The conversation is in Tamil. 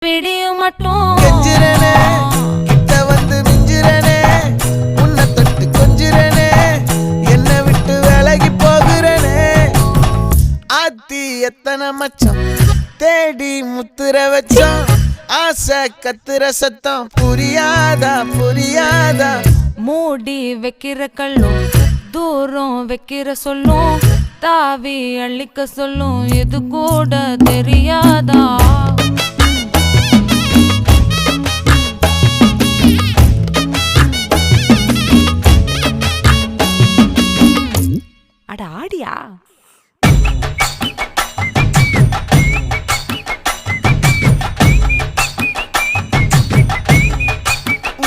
பிடியும் மட்டும் கெஞ்சிரனே கிட்ட வந்து மிஞ்சிரனே உன்னை தொட்டு கொஞ்சிரனே என்னை விட்டு விலகி போகிறனே ஆத்தி எத்தனை மச்சம் தேடி முத்துற வச்சோம் ஆசை கத்துற சத்தம் புரியாதா புரியாதா மூடி வைக்கிற கல்லும் தூரம் வைக்கிற சொல்லும் தாவி அள்ளிக்க சொல்லும் இது கூட தெரியாதா அட ஆடியா